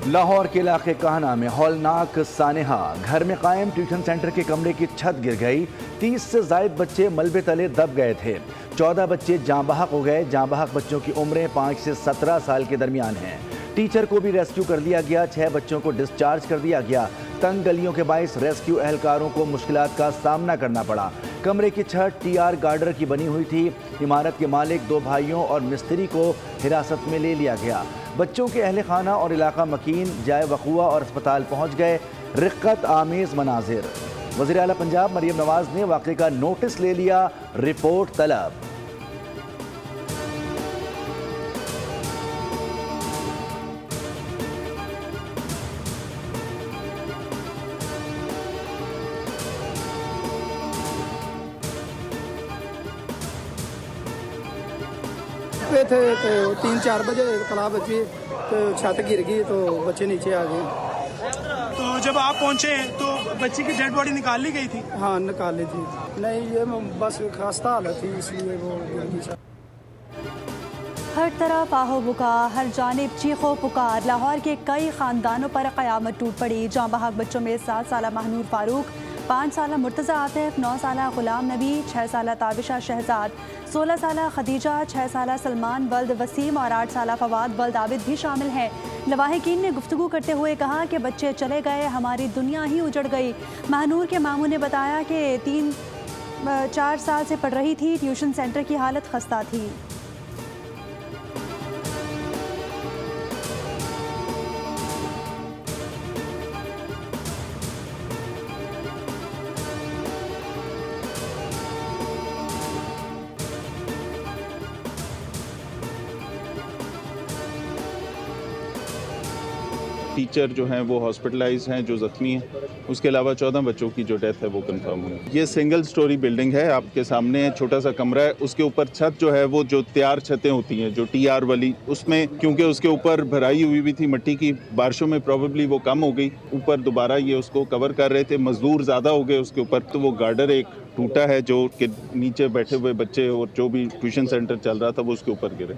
لاہور کے علاقے کاہنا میں ہولناک سانحہ، گھر میں قائم ٹیوشن سینٹر کے کمرے کی چھت گر گئی، 30 سے زائد بچے ملبے تلے دب گئے تھے، 14 بچے جاں بحق ہو گئے۔ جاں بحق بچوں کی عمریں 5 سے 17 سال کے درمیان ہیں۔ ٹیچر کو بھی ریسکیو کر لیا گیا، 6 بچوں کو ڈسچارج کر دیا گیا۔ تنگ گلیوں کے باعث ریسکیو اہلکاروں کو مشکلات کا سامنا کرنا پڑا۔ کمرے کی چھت ٹی آر گارڈر کی بنی ہوئی تھی۔ عمارت کے مالک، 2 بھائیوں اور مستری کو حراست میں لے لیا گیا۔ بچوں کے اہل خانہ اور علاقہ مکین جائے وقوع اور اسپتال پہنچ گئے۔ رقت آمیز مناظر۔ وزیر اعلیٰ پنجاب مریم نواز نے واقعے کا نوٹس لے لیا، رپورٹ طلب۔ تھے تو 3-4 بجے اطلاع بچی تو چھت گر گئی تو بچے نیچے آ گئے۔ تو جب آپ پہنچے تو بچی کی ڈیڈ باڈی نکال لی گئی تھی؟ ہاں نکال لی تھی، نہیں یہ بس خستہ حالت تھی اس لیے وہ گر گئی۔ ہر طرف آہو بکا، ہر جانب چیخو پکار، لاہور کے کئی خاندانوں پر قیامت ٹوٹ پڑی۔ جاں بحق بچوں میں 7 سالہ مہنور فاروق، 5 سالہ مرتضی عاطف، 9 سالہ غلام نبی، 6 سالہ تابشہ شہزاد، 16 سالہ خدیجہ، 6 سالہ سلمان ولد وسیم اور 8 سالہ فواد ولد عابد بھی شامل ہیں۔ لواحقین نے گفتگو کرتے ہوئے کہا کہ بچے چلے گئے، ہماری دنیا ہی اجڑ گئی۔ مہنور کے ماموں نے بتایا کہ 3-4 سال سے پڑھ رہی تھی، ٹیوشن سینٹر کی حالت خستہ تھی۔ ٹیچر جو ہیں وہ ہاسپٹلائز ہیں، جو زخمی ہیں، اس کے علاوہ 14 بچوں کی جو ڈیتھ ہے وہ کنفرم ہوئی۔ یہ سنگل سٹوری بلڈنگ ہے، آپ کے سامنے چھوٹا سا کمرہ ہے، اس کے اوپر چھت جو ہے وہ جو تیار چھتیں ہوتی ہیں جو ٹی آر والی، اس میں کیونکہ اس کے اوپر بھرائی ہوئی بھی تھی مٹی کی، بارشوں میں پروبیبلی وہ کم ہو گئی، اوپر دوبارہ یہ اس کو کور کر رہے تھے، مزدور زیادہ ہو گئے اس کے اوپر، تو وہ گارڈر ایک ٹوٹا ہے جو کہ نیچے بیٹھے ہوئے بچے اور جو بھی ٹیوشن سینٹر چل رہا تھا وہ اس کے اوپر گرے۔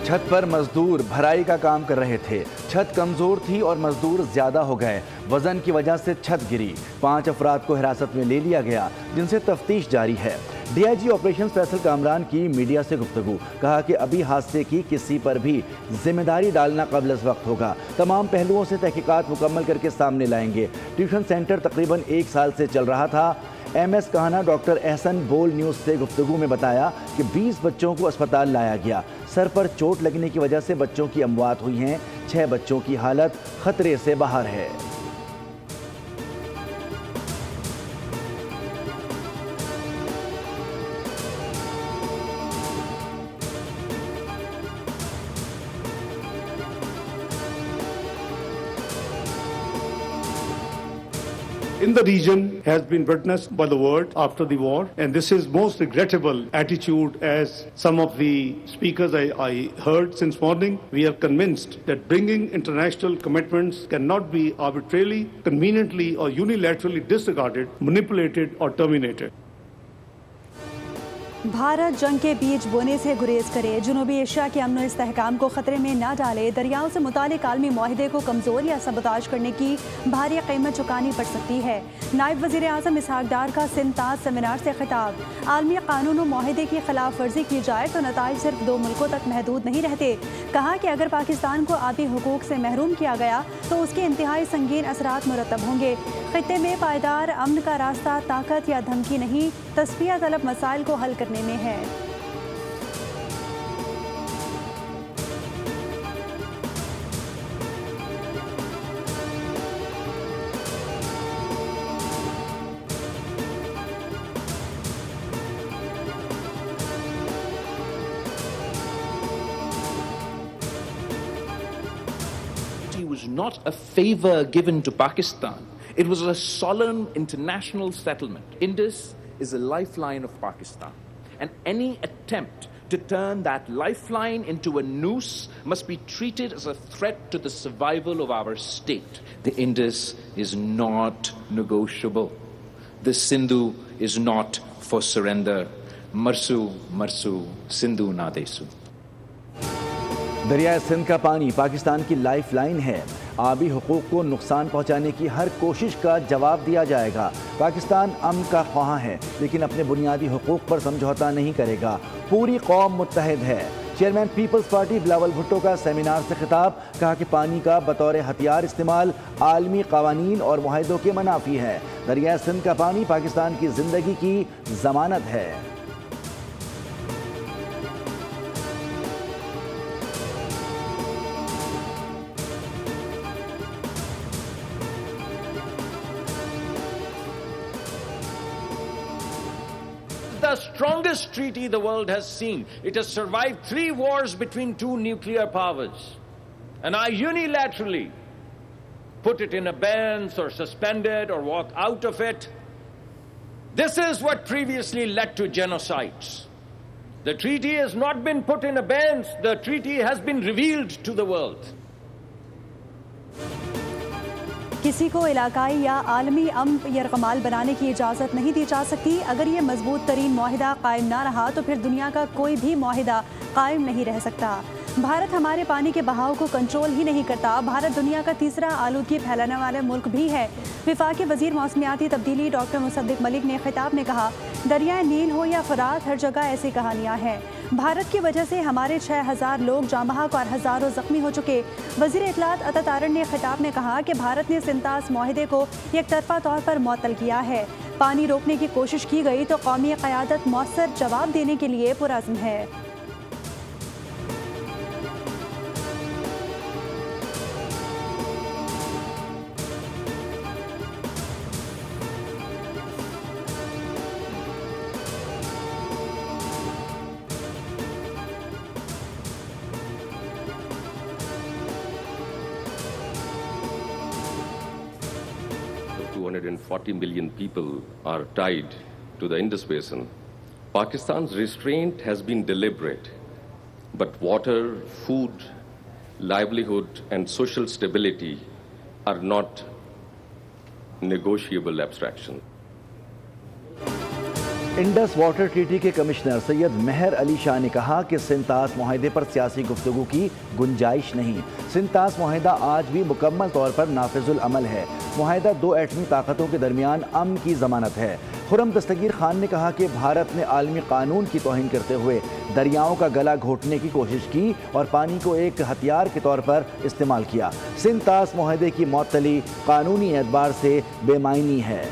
چھت پر مزدور بھرائی کا کام کر رہے تھے، چھت کمزور تھی اور مزدور زیادہ ہو گئے، وزن کی وجہ سے چھت گری۔ 5 افراد کو حراست میں لے لیا گیا جن سے تفتیش جاری ہے۔ D I G operation Faisal Kamran کی میڈیا سے گفتگو، کہا کہ ابھی حادثے کی کسی پر بھی ذمہ داری ڈالنا قبل از وقت ہوگا، تمام پہلوؤں سے تحقیقات مکمل کر کے سامنے لائیں گے۔ ٹیوشن سینٹر تقریباً 1 سال سے چل رہا تھا۔ ایم ایس کاہنا ڈاکٹر احسن بول نیوز سے گفتگو میں بتایا کہ 20 بچوں کو اسپتال لایا گیا، سر پر چوٹ لگنے کی وجہ سے بچوں کی اموات ہوئی ہیں، 6 بچوں کی حالت خطرے سے باہر ہے۔ in the region has been witnessed by the world after the war, and this is most regrettable attitude. As some of the speakers I heard since morning, we are convinced that bringing international commitments cannot be arbitrarily, conveniently or unilaterally disregarded, manipulated or terminated. Bharat جنگ کے بیج بونے سے گریز کرے، جنوبی Asia کے امن و استحکام کو خطرے میں نہ ڈالے، دریاؤں سے متعلق عالمی معاہدے کو کمزور یا سبوتاژ کرنے کی بھاری قیمت چکانی پڑ سکتی ہے۔ نائب وزیر اعظم اسحاق ڈار کا سندھ تاج سیمینار سے خطاب، عالمی قانون و معاہدے کی خلاف ورزی کی جائے تو نتائج صرف 2 ملکوں تک محدود نہیں رہتے۔ کہا کہ اگر پاکستان کو آبی حقوق سے محروم کیا گیا تو اس کے انتہائی سنگین اثرات مرتب ہوں گے۔ خطے میں پائیدار امن کا راستہ طاقت یا دھمکی نہیں، تصفیہ طلب مسائل کو حل کرنے میں ہے۔ Was not a favor given to Pakistan. It was a solemn international settlement. Indus is a lifeline of Pakistan, and any attempt to turn that lifeline into a noose must be treated as a threat to the survival of our state. The Indus is not negotiable. The Sindhu is not for surrender. Marsu, Marsu, Sindhu na desu. دریائے سندھ کا پانی پاکستان کی life line ہے. آبی حقوق کو نقصان پہنچانے کی ہر کوشش کا جواب دیا جائے گا. پاکستان امن کا خواہاں ہے لیکن اپنے بنیادی حقوق پر سمجھوتا نہیں کرے گا. پوری قوم متحد ہے. Chairman Peoples Party Bilawal Bhutto کا سیمینار سے خطاب. کہا کہ پانی کا بطور ہتھیار استعمال عالمی قوانین اور معاہدوں کے منافی ہے. دریائے سندھ کا پانی پاکستان کی زندگی کی ضمانت ہے. The strongest treaty the world has seen. It has survived 3 wars between 2 nuclear powers. And I unilaterally put it in abeyance or suspend it or walk out of it. This is what previously led to genocides. The treaty has not been put in abeyance. The treaty has been revealed to the world. کسی کو علاقائی یا عالمی امن یرغمال بنانے کی اجازت نہیں دی جا سکتی. اگر یہ مضبوط ترین معاہدہ قائم نہ رہا تو پھر دنیا کا کوئی بھی معاہدہ قائم نہیں رہ سکتا. بھارت ہمارے پانی کے بہاؤ کو کنٹرول ہی نہیں کرتا. بھارت دنیا کا تیسرا آلودگی پھیلانے والا ملک بھی ہے. وفاقی وزیر موسمیاتی تبدیلی ڈاکٹر مصدق ملک نے خطاب میں کہا، دریائے نیل ہو یا فرات، ہر جگہ ایسی کہانیاں ہیں. بھارت کی وجہ سے ہمارے 6000 لوگ جاں بحق اور ہزاروں زخمی ہو چکے. وزیر اطلاعات عطا تارڑ نے خطاب میں کہا کہ بھارت نے سنتاس معاہدے کو یک طرفہ طور پر معطل کیا ہے. پانی روکنے کی کوشش کی گئی تو قومی قیادت مؤثر جواب دینے کے لیے پرعزم ہے. $240 million people are tied to the Indus Basin. Pakistan's restraint has been deliberate, but water, food, livelihood, and social stability are not negotiable abstractions. Indus water treaty کے کمشنر سید مہر علی شاہ نے کہا کہ سنتاس معاہدے پر سیاسی گفتگو کی گنجائش نہیں. سنتاس معاہدہ آج بھی مکمل طور پر نافذ العمل ہے. معاہدہ 2 ایٹمی طاقتوں کے درمیان امن کی ضمانت ہے. خرم دستگیر خان نے کہا کہ بھارت نے عالمی قانون کی توہین کرتے ہوئے دریاؤں کا گلا گھونٹنے کی کوشش کی اور پانی کو ایک ہتھیار کے طور پر استعمال کیا. سنتاس معاہدے کی معطلی قانونی اعتبار سے بے معنی ہے.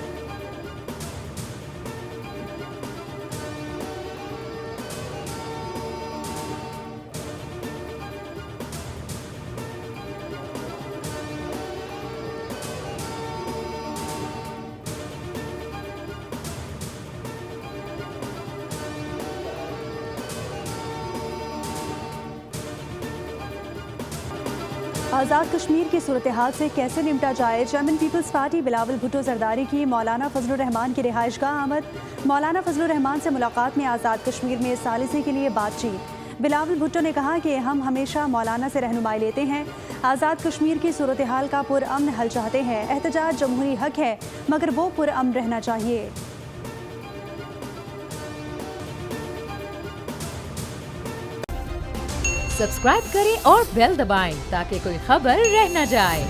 آزاد کشمیر کی صورتحال سے کیسے نمٹا جائے؟ Chairman Peoples Party Bilawal Bhutto Zardari کی مولانا فضل الرحمان کی رہائش گاہ آمد. مولانا فضل الرحمان سے ملاقات میں آزاد کشمیر میں ثالثی کے لیے بات چیت. بلاول بھٹو نے کہا کہ ہم ہمیشہ مولانا سے رہنمائی لیتے ہیں. آزاد کشمیر کی صورتحال کا پرامن حل چاہتے ہیں. احتجاج جمہوری حق ہے مگر وہ پرامن رہنا چاہیے. سبسکرائب کریں اور بیل دبائیں تاکہ کوئی خبر رہ نہ جائے.